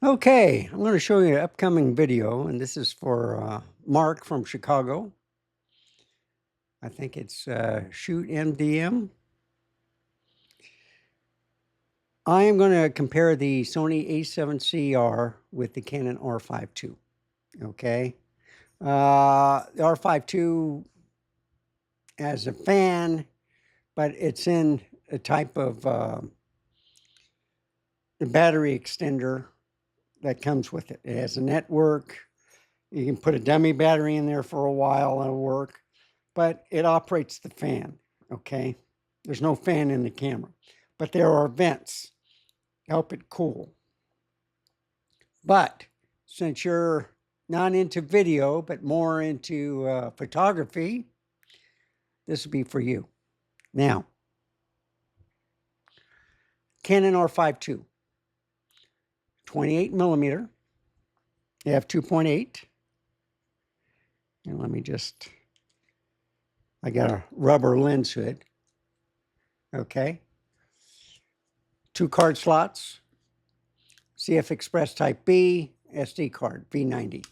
Okay, I'm going to show you an upcoming video, and this is for Mark from Chicago. I think it's Shoot MDM. I am going to compare the Sony A7CR with the Canon R5II. Okay, the R5II has a fan, but it's in a type of the battery extender that comes with it. It has a network. You can put a dummy battery in there for a while, it'll work, but it operates the fan, okay? There's no fan in the camera, but there are vents, help it cool. But since you're not into video, but more into photography, this will be for you. Now, Canon R5II, 28 millimeter, f2.8. And let me just, I got a rubber lens hood. Okay. 2 card slots, CF Express Type B, SD card, V90.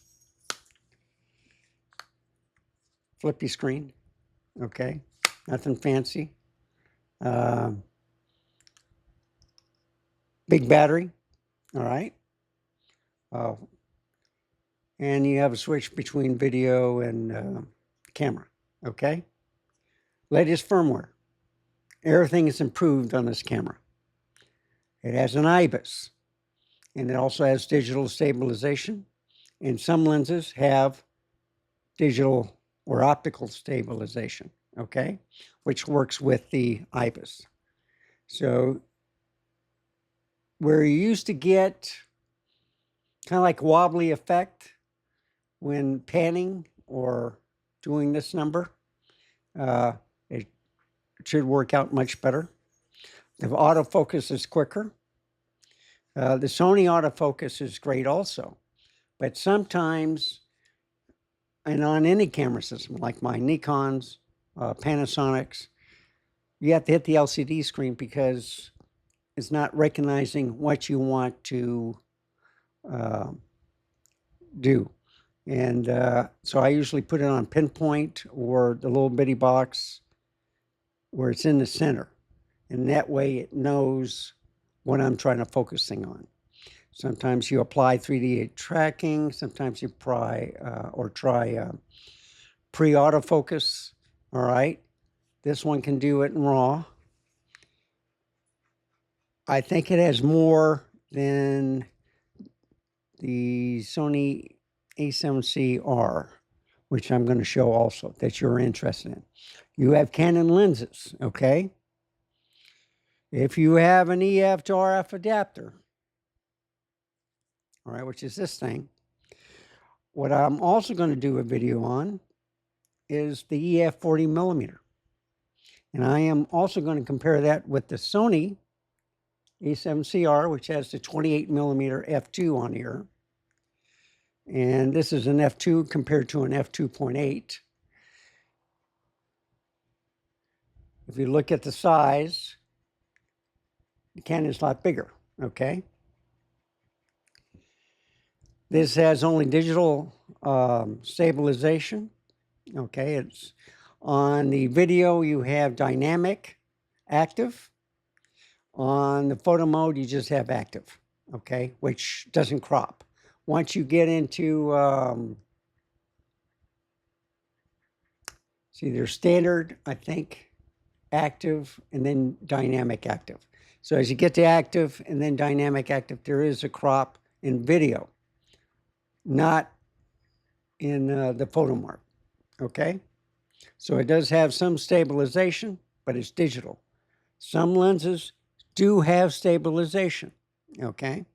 Flippy screen, okay. Nothing fancy. Big battery, all right. And you have a switch between video and camera, okay. Latest firmware. Everything is improved on this camera. It has an IBIS, and it also has digital stabilization. And some lenses have digital or optical stabilization, okay, which works with the IBIS. So where you used to get kind of like wobbly effect when panning or doing this number, it should work out much better. The autofocus is quicker. The Sony autofocus is great also, but sometimes, and on any camera system like my Nikons, Panasonics, you have to hit the LCD screen because it's not recognizing what you want to do. And so I usually put it on pinpoint or the little bitty box where it's in the center. And that way it knows what I'm trying to focusing on. Sometimes you apply 3D tracking. Sometimes you try pre-autofocus. All right. This one can do it in RAW. I think it has more than the Sony A7CR, which I'm going to show also that you're interested in. You have Canon lenses, okay? If you have an EF to RF adapter, all right, which is this thing, what I'm also going to do a video on is the EF 40 millimeter. And I am also going to compare that with the Sony A7CR, which has the 28 millimeter f2 on here. And this is an f2 compared to an f2.8. If you look at the size, the Canon's a lot bigger, okay? This has only digital stabilization, okay? It's on the video, you have dynamic, active. On the photo mode, you just have active, okay? Which doesn't crop. Once you get into, see, there's standard, I think, active, and then dynamic active. So as you get to active and then dynamic active, there is a crop in video, not in the photo mark, okay? So it does have some stabilization, but it's digital. Some lenses do have stabilization, okay?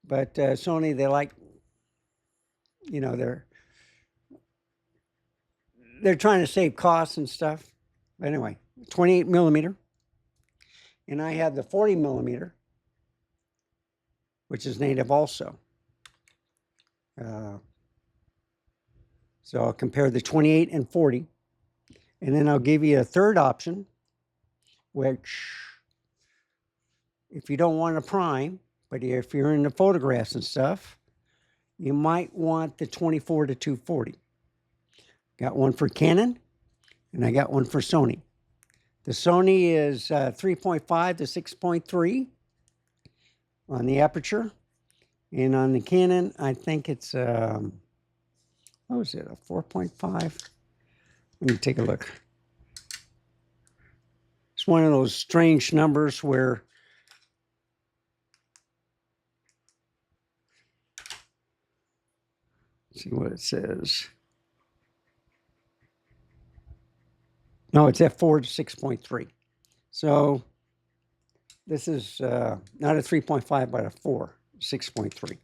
But Sony, they like, you know, they're trying to save costs and stuff. But anyway, 28 millimeter. And I have the 40 millimeter, which is native also. So I'll compare the 28 and 40. And then I'll give you a third option, which if you don't want to prime, But if you're into photographs and stuff, you might want the 24 to 240. Got one for Canon, and I got one for Sony. The Sony is 3.5 to 6.3 on the aperture. And on the Canon, I think it's, what was it, a 4.5? Let me take a look. It's one of those strange numbers where let's see what it says. No, it's f4 to 6.3. So this is not a 3.5, but a 4, 6.3.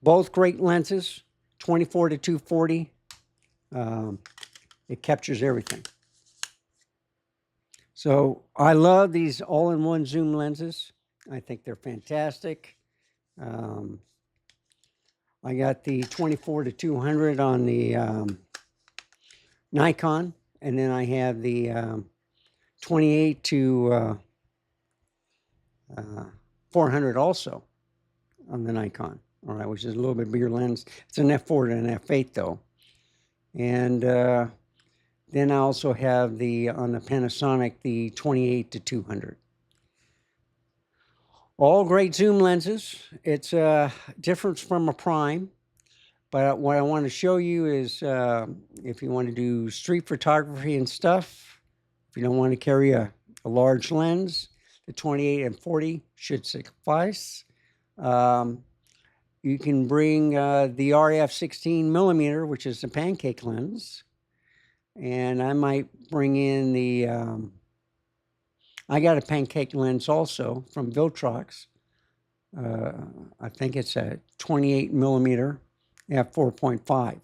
Both great lenses, 24 to 240. It captures everything. So I love these all-in-one zoom lenses. I think they're fantastic. I got the 24 to 200 on the Nikon, and then I have the 28 to 400 also on the Nikon. All right, which is a little bit bigger lens. It's an f4 to an f8 though. And then I also have the, on the Panasonic, the 28 to 200. All great zoom lenses. It's a difference from a prime. But what I want to show you is if you want to do street photography and stuff, if you don't want to carry a large lens, the 28 and 40 should suffice. You can bring the RF 16mm, which is a pancake lens. And I might bring in the, I got a pancake lens also from Viltrox. I think it's a 28mm f4.5.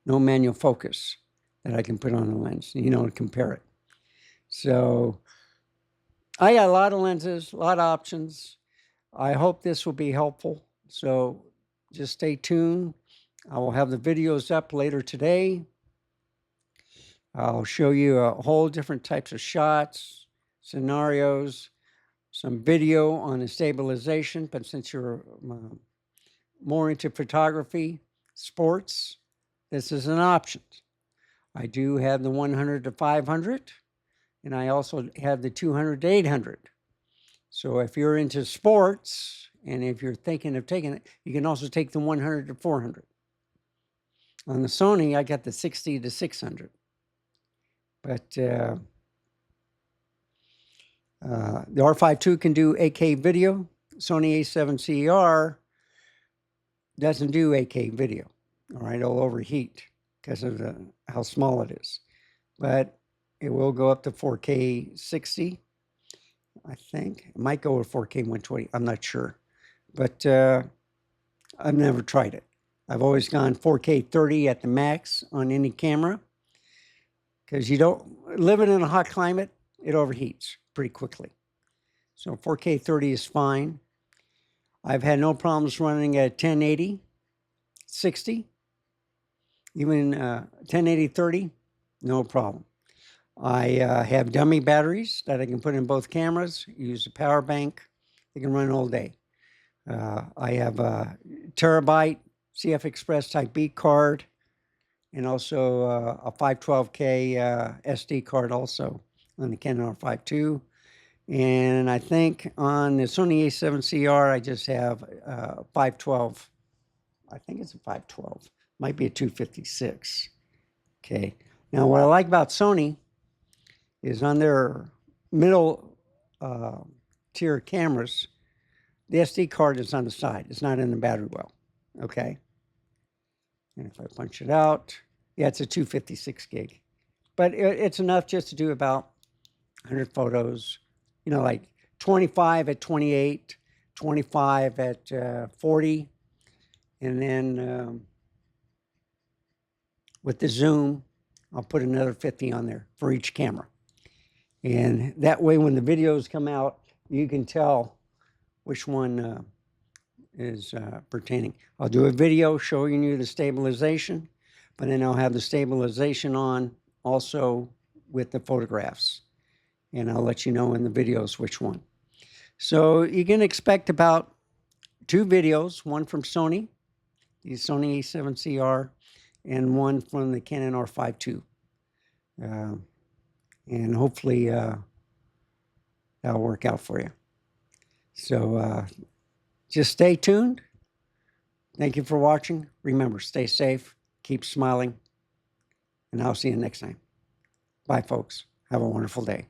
No manual focus that I can put on the lens, you know, to compare it. So I got a lot of lenses, a lot of options. I hope this will be helpful. So just stay tuned. I will have the videos up later today. I'll show you a whole different types of shots, scenarios, some video on the stabilization. But since you're more into photography, sports, this is an option. I do have the 100 to 500, and I also have the 200 to 800. So if you're into sports, and if you're thinking of taking it, you can also take the 100 to 400. On the Sony, I got the 60 to 600. But the R5II can do 8K video. Sony A7CR doesn't do 8K video. All right, it'll overheat because of how small it is. But it will go up to 4K 60, I think. It might go to 4K 120. I'm not sure. But I've never tried it. I've always gone 4K 30 at the max on any camera. Because you don't, living in a hot climate, it overheats pretty quickly. So 4K 30 is fine. I've had no problems running at 1080, 60, even 1080, 30, no problem. I have dummy batteries that I can put in both cameras, use a power bank. They can run all day. I have a terabyte CF Express Type B card, and also a 512K SD card also on the Canon R5II. And I think on the Sony A7CR, I just have 512. I think it's a 512. Might be a 256. Okay. Now, what I like about Sony is on their middle tier cameras, the SD card is on the side. It's not in the battery well. Okay. And if I punch it out, yeah, it's a 256 gig. But it's enough just to do about 100 photos, you know, like 25 at 28, 25 at 40. And then with the zoom, I'll put another 50 on there for each camera. And that way, when the videos come out, you can tell which one is pertaining. I'll do a video showing you the stabilization, but then I'll have the stabilization on also with the photographs. And I'll let you know in the videos which one. So you can expect about 2 videos, one from Sony, the Sony A7CR, and one from the Canon R5II. And hopefully that'll work out for you. So just stay tuned. Thank you for watching. Remember, stay safe, keep smiling, and I'll see you next time. Bye, folks. Have a wonderful day.